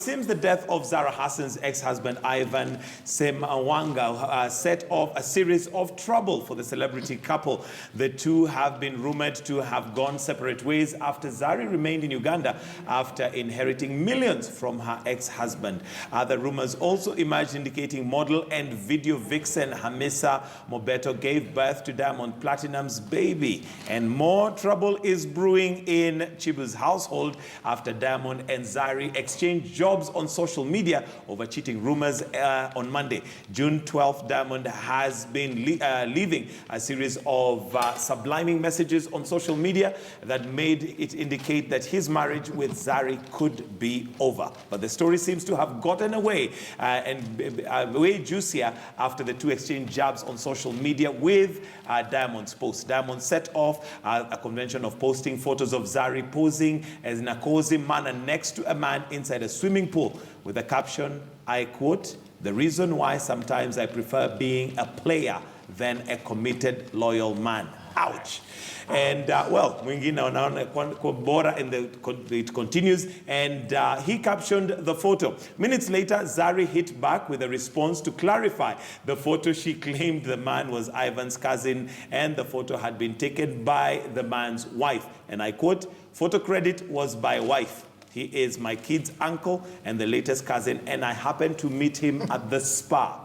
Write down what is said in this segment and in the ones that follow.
It seems the death of Zara Hassan's ex-husband Ivan Semawanga set off a series of trouble for the celebrity couple. The two have been rumored to have gone separate ways after Zari remained in Uganda after inheriting millions from her ex-husband. Other rumors also emerged indicating model and video vixen Hamisa Mobeto gave birth to Diamond Platinum's baby. And more trouble is brewing in Chibu's household after Diamond and Zari exchanged jobs on social media over cheating rumors on Monday. June 12th, Diamond has been leaving a series of subliming messages on social media that made it indicate that his marriage with Zari could be over. But the story seems to have gotten away and way juicier after the two exchanged jabs on social media with Diamond's post. Diamond set off a convention of posting photos of Zari posing as in a cozy manner next to a man inside a swimming pool with a caption, I quote, "The reason why sometimes I prefer being a player than a committed, loyal man." Ouch. And well, mwingine wanaona bora, and it continues, and he captioned the photo. Minutes later, Zari hit back with a response to clarify the photo. She claimed the man was Ivan's cousin and the photo had been taken by the man's wife. And I quote, "Photo credit was by wife. He is my kid's uncle and the latest cousin, and I happened to meet him at the spa."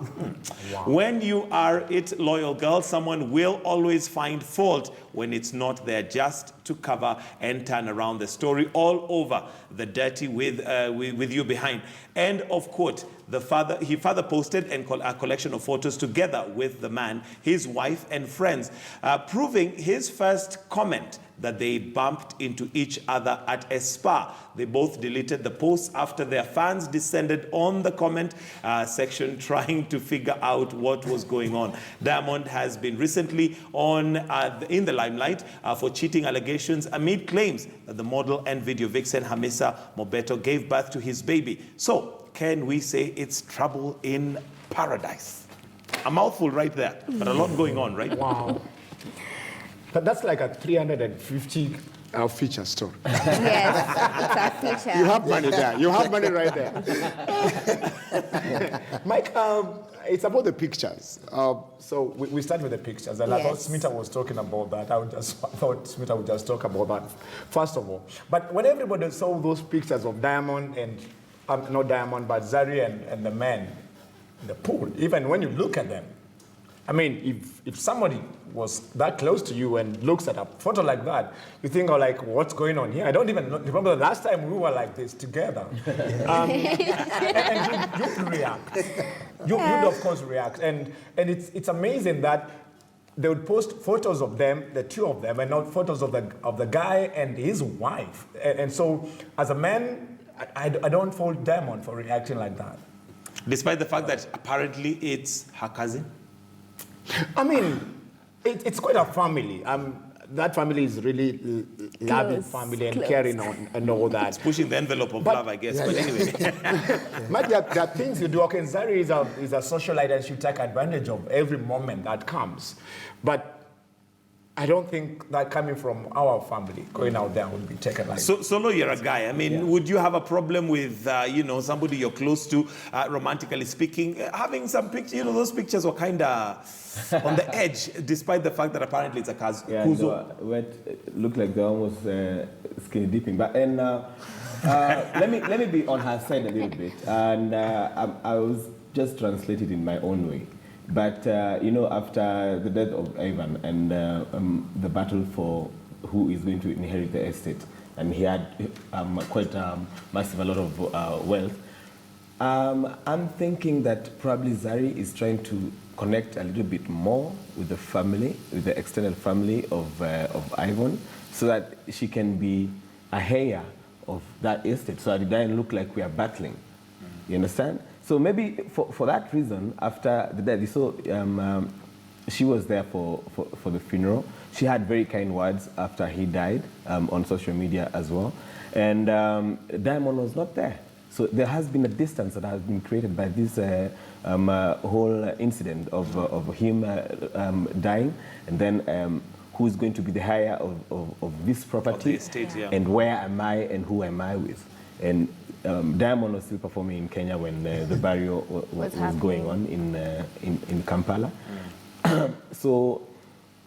Wow. When you are it, loyal girl, someone will always find fault when it's not there, just to cover and turn around the story all over the dirty with you behind. End of quote. He further posted a collection of photos together with the man, his wife, and friends, proving his first comment that they bumped into each other at a spa. They both deleted the posts after their fans descended on the comment section trying to figure out what was going on. Diamond has been recently in the limelight for cheating allegations amid claims that the model and video vixen Hamisa Mobeto gave birth to his baby. So, can we say it's trouble in paradise? A mouthful right there, but a lot going on, right? Wow. But that's like a 350 feature story. Yes, it's a feature. You have money there. You have money right there. Mike, it's about the pictures. So we start with the pictures. And I thought Smita was talking about that. I thought Smita would just talk about that first of all. But when everybody saw those pictures of Diamond and, not Diamond, but Zari and the man in the pool, even when you look at them, I mean, if somebody was that close to you and looks at a photo like that, you think, oh, like, what's going on here? I don't even remember the last time we were like this together. And you'd react. You'd of course react. And it's amazing that they would post photos of them, the two of them, and not photos of the guy and his wife. And so, as a man, I don't fault Diamond for reacting like that. Despite the fact that apparently it's her cousin? I mean, it's quite a family. That family is really loving family and caring on and all that. It's pushing the envelope of love, I guess. But anyway. But there are things you do. Okay, Zari is a socialite and she take advantage of every moment that comes. But I don't think that coming from our family, going out there would be taken like So, Solo, you're a guy. I mean, would you have a problem with, somebody you're close to, romantically speaking, having some pictures, those pictures were kind of on the edge, despite the fact that apparently it's a cousin. Yeah, it looked like they're almost skinny dipping. But let me be on her side a little bit. And I was just translated in my own way. But, after the death of Ivan and the battle for who is going to inherit the estate, and he had quite a lot of wealth, I'm thinking that probably Zari is trying to connect a little bit more with the family, with the extended family of Ivan, so that she can be a heir of that estate, so that it doesn't look like we are battling. You understand? So maybe for that reason, after the death, so she was there for the funeral. She had very kind words after he died on social media as well. And Diamond was not there. So there has been a distance that has been created by this whole incident of him dying, and then who's going to be the heir of this property, of the estate, and where am I and who am I with. And Diamond was still performing in Kenya when the barrio was going on in Kampala. So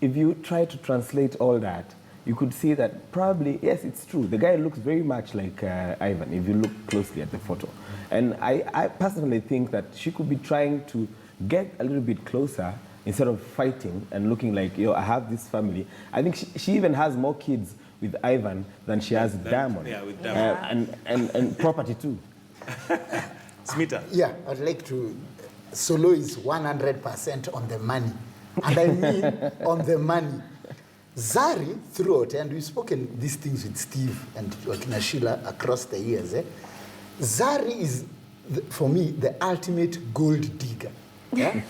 if you try to translate all that, you could see that probably, yes, it's true. The guy looks very much like Ivan if you look closely at the photo. And I personally think that she could be trying to get a little bit closer instead of fighting and looking like, yo, I have this family. I think she even has more kids with Ivan than she has with Diamond. Yeah, with Diamond. And property too. Smita. Yeah, I'd like to. Solo is 100% on the money. And I mean on the money. Zari, throughout, and we've spoken these things with Steve and Sheila across the years, Zari is, for me, the ultimate gold digger. Yeah?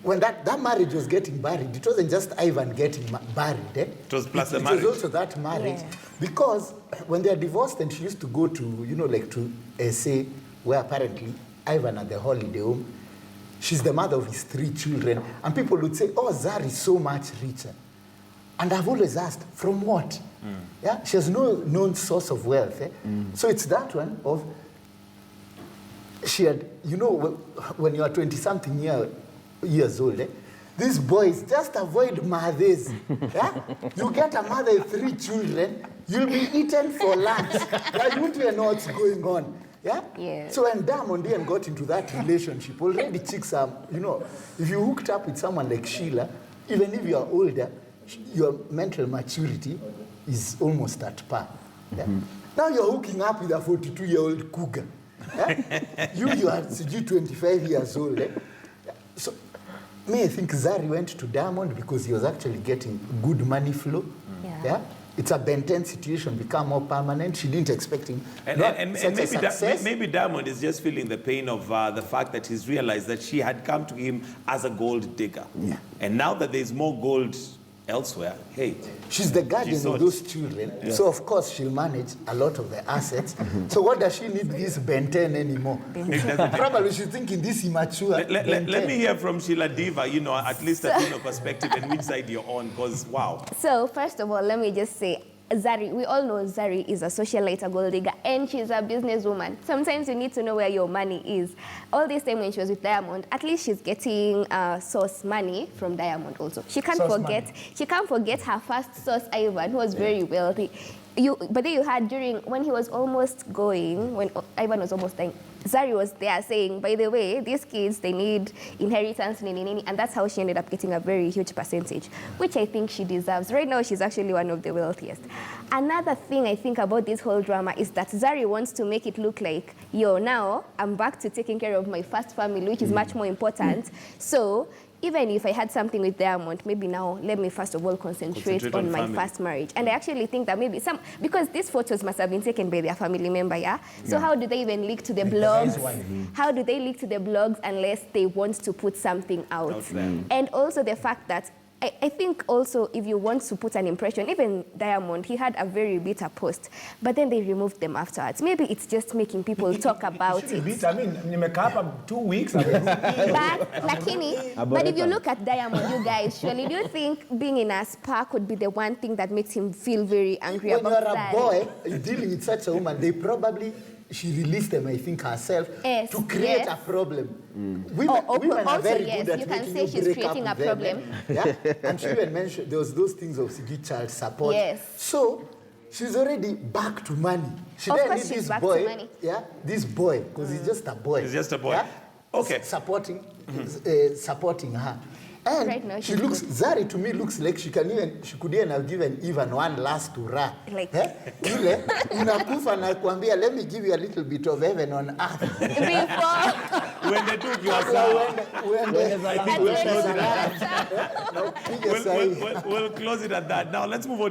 When that marriage was getting married, it wasn't just Ivan getting married. It was plus the marriage. It was also that marriage. Yeah. Because when they are divorced and she used to go to, to SA, where apparently Ivan at the holiday home, she's the mother of his 3 children. And people would say, oh, Zari is so much richer. And I've always asked, from what? Yeah, she has no known source of wealth. So it's that one of, she had, when you are 20-something years old, these boys just avoid mothers. Yeah? You get a mother with 3 children, you'll be eaten for lunch. Yeah, you won't even know what's going on. Yeah? Yeah. So when Diamond and got into that relationship, already chicks are, if you hooked up with someone like Sheila, even if you are older, your mental maturity is almost at par. Yeah? Now you're hooking up with a 42-year-old cougar. Yeah? You are 25 years old. So, I think Zari went to Diamond because he was actually getting good money flow. Yeah? It's a Ben 10 situation, become more permanent. She didn't expect him. And maybe Diamond is just feeling the pain of the fact that he's realized that she had come to him as a gold digger. Yeah. And now that there's more gold elsewhere, hey. She's the guardian of those children. Yeah. So, of course, she'll manage a lot of the assets. So what does she need this Ben 10 anymore? Probably she's thinking this immature Let me hear from Sheila Diva, at least a female perspective and which side you're on, because, wow. So, first of all, let me just say, Zari, we all know Zari is a socialite, a gold digger, and she's a businesswoman. Sometimes you need to know where your money is. All this time when she was with Diamond, at least she's getting source money from Diamond also. She can't forget her first source, Ivan, who was very wealthy. But then you had when he was almost going, when Ivan was almost dying, Zari was there saying, by the way, these kids, they need inheritance, and that's how she ended up getting a very huge percentage, which I think she deserves. Right now, she's actually one of the wealthiest. Another thing I think about this whole drama is that Zari wants to make it look like, now I'm back to taking care of my first family, which is much more important. So even if I had something with Diamond, maybe now let me first of all concentrate on my first marriage. And I actually think that maybe because these photos must have been taken by their family member, yeah? So how do they even leak to the blogs? How do they leak to the blogs unless they want to put something out? And also the fact that I think also if you want to put an impression, even Diamond, he had a very bitter post, but then they removed them afterwards. Maybe it's just making people talk about it. Bitter, I mean, nimekaa hapa 2 weeks. But if you look at Diamond, you guys, surely do you think being in a spa could be the one thing that makes him feel very angry about that? When you're a boy dealing with such a woman, she released them, I think, herself to create a problem. Women are very good at you can say she's creating a problem. Yeah? And she even mentioned there was those things of child support. Yes. So she's already back to money. She of then course needs she's this back boy. to money. Yeah, this boy, because he's just a boy. He's just a boy. Yeah? Okay. Supporting her. And right now, she looks, Zari to me looks like she could even have given even one last hurrah. Like, unakufa na kuambia, let me give you a little bit of heaven on earth. Before. When they took your son. We'll close it at that. Now let's move on to